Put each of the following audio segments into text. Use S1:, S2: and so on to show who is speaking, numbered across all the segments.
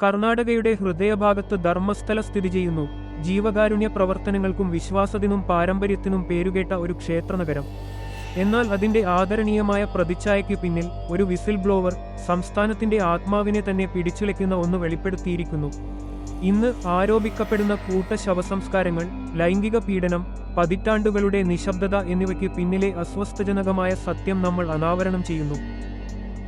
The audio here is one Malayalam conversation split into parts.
S1: കർണാടകയുടെ ഹൃദയഭാഗത്ത് ധർമ്മസ്ഥല സ്ഥിതി ചെയ്യുന്നു. ജീവകാരുണ്യ പ്രവർത്തനങ്ങൾക്കും വിശ്വാസത്തിനും പാരമ്പര്യത്തിനും പേരുകേട്ട ഒരു ക്ഷേത്രനഗരം. എന്നാൽ അതിന്റെ ആദരണീയമായ പ്രതിച്ഛായയ്ക്ക് പിന്നിൽ ഒരു വിസിൽ ബ്ലോവർ സംസ്ഥാനത്തിന്റെ ആത്മാവിനെ തന്നെ പിടിച്ചുലയ്ക്കുന്ന ഒന്ന് വെളിപ്പെടുത്തിയിരിക്കുന്നു. ഇന്ന് ആരോപിക്കപ്പെടുന്ന ശവസംസ്കാരങ്ങൾ, ലൈംഗിക പീഡനം, പതിറ്റാണ്ടുകളുടെ നിശബ്ദത എന്നിവയ്ക്ക് പിന്നിലെ അസ്വസ്ഥജനകമായ സത്യം നമ്മൾ അനാവരണം ചെയ്യുന്നു.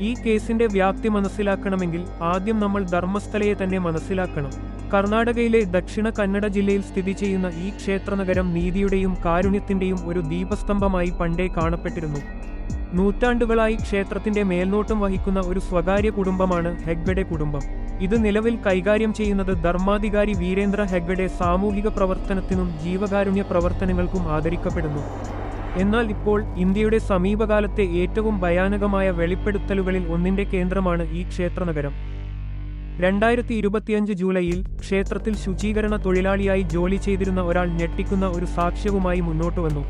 S1: ഈ കേസിന്റെ വ്യാപ്തി മനസ്സിലാക്കണമെങ്കിൽ ആദ്യം നമ്മൾ ധർമ്മസ്ഥലയെ തന്നെ മനസ്സിലാക്കണം. കർണാടകയിലെ ദക്ഷിണ കന്നഡ ജില്ലയിൽ സ്ഥിതി ചെയ്യുന്ന ഈ ക്ഷേത്രനഗരം നീതിയുടെയും കാരുണ്യത്തിന്റെയും ഒരു ദീപസ്തംഭമായി പണ്ടേ കാണപ്പെട്ടിരുന്നു. നൂറ്റാണ്ടുകളായി ക്ഷേത്രത്തിന്റെ മേൽനോട്ടം വഹിക്കുന്ന ഒരു സ്വകാര്യ കുടുംബമാണ് ഹെഗ്ഗഡെ കുടുംബം. ഇത് നിലവിൽ കൈകാര്യം ചെയ്യുന്നത് ധർമാധികാരി വീരേന്ദ്ര ഹെഗ്ഗഡെ സാമൂഹിക പ്രവർത്തനത്തിനും ജീവകാരുണ്യ പ്രവർത്തനങ്ങൾക്കും ആദരിക്കപ്പെടുന്നു. എന്നാൽ ഇപ്പോൾ ഇന്ത്യയുടെ സമീപകാലത്തെ ഏറ്റവും ഭയാനകമായ വെളിപ്പെടുത്തലുകളിൽ ഒന്നിന്റെ കേന്ദ്രമാണ് ഈ ക്ഷേത്രനഗരം. 2025 ജൂലൈയിൽ ക്ഷേത്രത്തിൽ ശുചീകരണ തൊഴിലാളിയായി ജോലി ചെയ്തിരുന്ന ഒരാൾ ഞെട്ടിക്കുന്ന ഒരു സാക്ഷ്യവുമായി മുന്നോട്ടുവന്നു.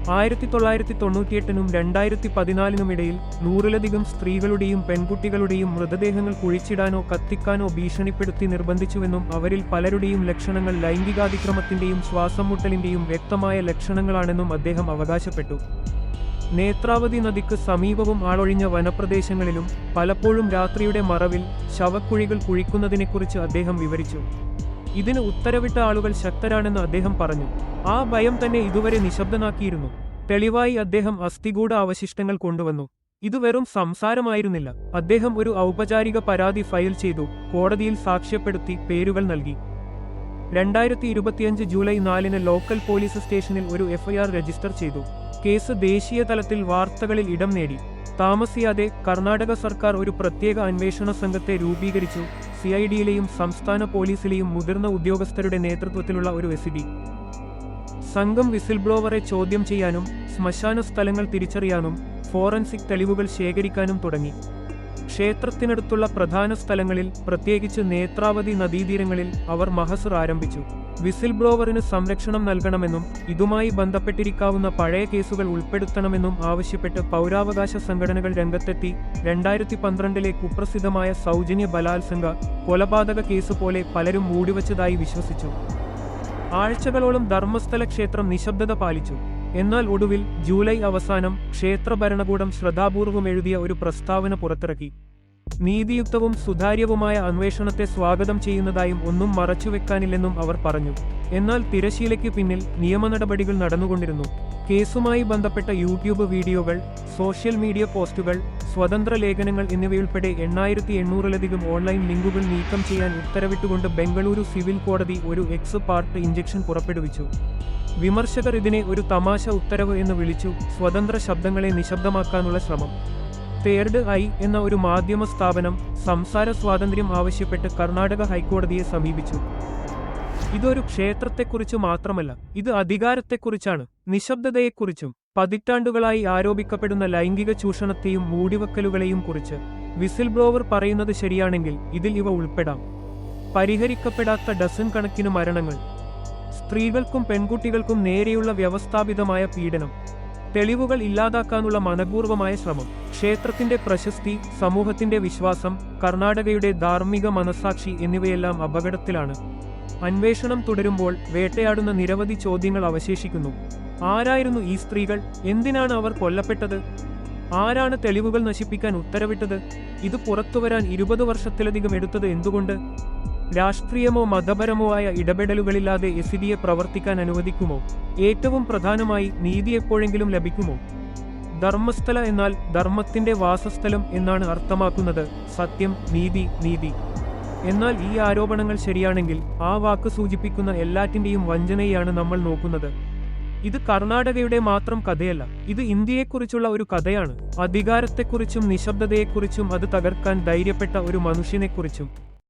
S1: 1998നും 2014നുമിടയിൽ 100ലധികം സ്ത്രീകളുടെയും പെൺകുട്ടികളുടെയും മൃതദേഹങ്ങൾ കുഴിച്ചിടാനോ കത്തിക്കാനോ ഭീഷണിപ്പെടുത്തി നിർബന്ധിച്ചുവെന്നും അവരിൽ പലരുടെയും ലക്ഷണങ്ങൾ ലൈംഗികാതിക്രമത്തിന്റെയും ശ്വാസം മുട്ടലിന്റെയും വ്യക്തമായ ലക്ഷണങ്ങളാണെന്നും അദ്ദേഹം അവകാശപ്പെട്ടു. നേത്രാവതി നദിക്ക് സമീപവും ആളൊഴിഞ്ഞ വനപ്രദേശങ്ങളിലും പലപ്പോഴും രാത്രിയുടെ മറവിൽ ശവക്കുഴികൾ കുഴിക്കുന്നതിനെക്കുറിച്ച് അദ്ദേഹം വിവരിച്ചു. ഇതിന് ഉത്തരവിട്ട ആളുകൾ ശക്തരാണെന്ന് അദ്ദേഹം പറഞ്ഞു. ആ ഭയം തന്നെ ഇതുവരെ നിശബ്ദനാക്കിയിരുന്നു. തെളിവായി അദ്ദേഹം അസ്ഥികൂട അവശിഷ്ടങ്ങൾ കൊണ്ടുവന്നു. ഇത് വെറും സംസാരമായിരുന്നില്ല. അദ്ദേഹം ഒരു ഔപചാരിക പരാതി ഫയൽ ചെയ്തു, കോടതിയിൽ സാക്ഷ്യപ്പെടുത്തി, പേരുകൾ നൽകി. 2025 ജൂലൈ 4-ന് ലോക്കൽ പോലീസ് സ്റ്റേഷനിൽ ഒരു FIR രജിസ്റ്റർ ചെയ്തു. കേസ് ദേശീയ തലത്തിൽ വാർത്തകളിൽ ഇടം നേടി. താമസിയാതെ കർണാടക സർക്കാർ ഒരു പ്രത്യേക അന്വേഷണ സംഘത്തെ രൂപീകരിച്ചു. CIDയിലെയും സംസ്ഥാന പോലീസിലെയും മുതിർന്ന ഉദ്യോഗസ്ഥരുടെ നേതൃത്വത്തിലുള്ള ഒരു SID സംഘം വിസിൽ ബ്ലോവറെ ചോദ്യം ചെയ്യാനും ശ്മശാന സ്ഥലങ്ങൾ തിരിച്ചറിയാനും ഫോറൻസിക് തെളിവുകൾ ശേഖരിക്കാനും തുടങ്ങി. ക്ഷേത്രത്തിനടുത്തുള്ള പ്രധാന സ്ഥലങ്ങളിൽ, പ്രത്യേകിച്ച് നേത്രാവതി നദീതീരങ്ങളിൽ അവർ മഹസർ ആരംഭിച്ചു. വിസിൽ ബ്ലോവറിന് സംരക്ഷണം നൽകണമെന്നും ഇതുമായി ബന്ധപ്പെട്ടിരിക്കാവുന്ന പഴയ കേസുകൾ ഉൾപ്പെടുത്തണമെന്നും ആവശ്യപ്പെട്ട് പൗരാവകാശ സംഘടനകൾ രംഗത്തെത്തി. 2012-ലെ കുപ്രസിദ്ധമായ സൗജന്യ ബലാത്സംഗ കൊലപാതക കേസ് പോലെ പലരും മൂടിവച്ചതായി വിശ്വസിച്ചു. ആഴ്ചകളോളം ധർമ്മസ്ഥല ക്ഷേത്രം നിശബ്ദത പാലിച്ചു. എന്നാൽ ഒടുവിൽ ജൂലൈ അവസാനം ക്ഷേത്ര ഭരണകൂടം ശ്രദ്ധാപൂർവം എഴുതിയ ഒരു പ്രസ്താവന പുറത്തിറക്കി. നീതിയുക്തവും സുതാര്യവുമായ അന്വേഷണത്തെ സ്വാഗതം ചെയ്യുന്നതായും ഒന്നും മറച്ചുവെക്കാനില്ലെന്നും അവർ പറഞ്ഞു. എന്നാൽ തിരശീലയ്ക്ക് പിന്നിൽ നിയമനടപടികൾ നടന്നുകൊണ്ടിരുന്നു. കേസുമായി ബന്ധപ്പെട്ട യൂട്യൂബ് വീഡിയോകൾ, സോഷ്യൽ മീഡിയ പോസ്റ്റുകൾ, സ്വതന്ത്ര ലേഖനങ്ങൾ എന്നിവയുൾപ്പെടെ 8800-ലധികം ഓൺലൈൻ ലിങ്കുകൾ നീക്കം ചെയ്യാൻ ഉത്തരവിട്ടുകൊണ്ട് ബംഗളൂരു സിവിൽ കോടതി ഒരു എക്സ് പാർട്ട് ഇഞ്ചക്ഷൻ പുറപ്പെടുവിച്ചു. വിമർശകർ ഇതിനെ ഒരു തമാശ ഉത്തരവ് എന്ന് വിളിച്ചു. സ്വതന്ത്ര ശബ്ദങ്ങളെ നിശബ്ദമാക്കാനുള്ള ശ്രമം. തേർഡ് ഐ എന്ന ഒരു മാധ്യമ സ്ഥാപനം സംസാര സ്വാതന്ത്ര്യം ആവശ്യപ്പെട്ട് കർണാടക ഹൈക്കോടതിയെ സമീപിച്ചു. ഇതൊരു ക്ഷേത്രത്തെക്കുറിച്ച് മാത്രമല്ല, ഇത് അധികാരത്തെക്കുറിച്ചാണ്, നിശബ്ദതയെക്കുറിച്ചും പതിറ്റാണ്ടുകളായി ആരോപിക്കപ്പെടുന്ന ലൈംഗിക ചൂഷണത്തെയും മൂടിവെക്കലുകളെയും കുറിച്ച്. വിസിൽ ബ്ലോവർ പറയുന്നത് ശരിയാണെങ്കിൽ ഇതിൽ ഇവ ഉൾപ്പെടാം. പരിഹരിക്കപ്പെടാത്ത ഡസൻ കണക്കിന് മരണങ്ങൾ, സ്ത്രീകൾക്കും പെൺകുട്ടികൾക്കും നേരെയുള്ള വ്യവസ്ഥാപിതമായ പീഡനം, തെളിവുകൾ ഇല്ലാതാക്കാനുള്ള മനഃപൂർവമായ ശ്രമം, ക്ഷേത്രത്തിന്റെ പ്രശസ്തി, സമൂഹത്തിന്റെ വിശ്വാസം, കർണാടകയുടെ ധാർമ്മിക മനസാക്ഷി എന്നിവയെല്ലാം അപകടത്തിലാണ്. അന്വേഷണം തുടരുമ്പോൾ വേട്ടയാടുന്ന നിരവധി ചോദ്യങ്ങൾ അവശേഷിക്കുന്നു. ആരായിരുന്നു ഈ സ്ത്രീകൾ? എന്തിനാണ് അവർ കൊല്ലപ്പെട്ടത്? ആരാണ് തെളിവുകൾ നശിപ്പിക്കാൻ ഉത്തരവിട്ടത്? ഇത് പുറത്തുവരാൻ 20 വർഷത്തിലധികം എടുത്തത് എന്തുകൊണ്ട്? രാഷ്ട്രീയമോ മതപരമോ ആയ ഇടപെടലുകളില്ലാതെ SIDയെ പ്രവർത്തിക്കാൻ അനുവദിക്കുമോ? ഏറ്റവും പ്രധാനമായി, നീതി എപ്പോഴെങ്കിലും ലഭിക്കുമോ? ധർമ്മസ്ഥല എന്നാൽ ധർമ്മത്തിന്റെ വാസസ്ഥലം എന്നാണ് അർത്ഥമാക്കുന്നത്. സത്യം, നീതി, നീതി. എന്നാൽ ഈ ആരോപണങ്ങൾ ശരിയാണെങ്കിൽ ആ വാക്ക് സൂചിപ്പിക്കുന്ന എല്ലാറ്റിന്റെയും വഞ്ചനയാണ് നമ്മൾ നോക്കുന്നത്. ഇത് കർണാടകയുടെ മാത്രം കഥയല്ല, ഇത് ഇന്ത്യയെക്കുറിച്ചുള്ള ഒരു കഥയാണ്. അധികാരത്തെക്കുറിച്ചും നിശബ്ദതയെക്കുറിച്ചും അത് തകർക്കാൻ ധൈര്യപ്പെട്ട ഒരു മനുഷ്യനെക്കുറിച്ചും.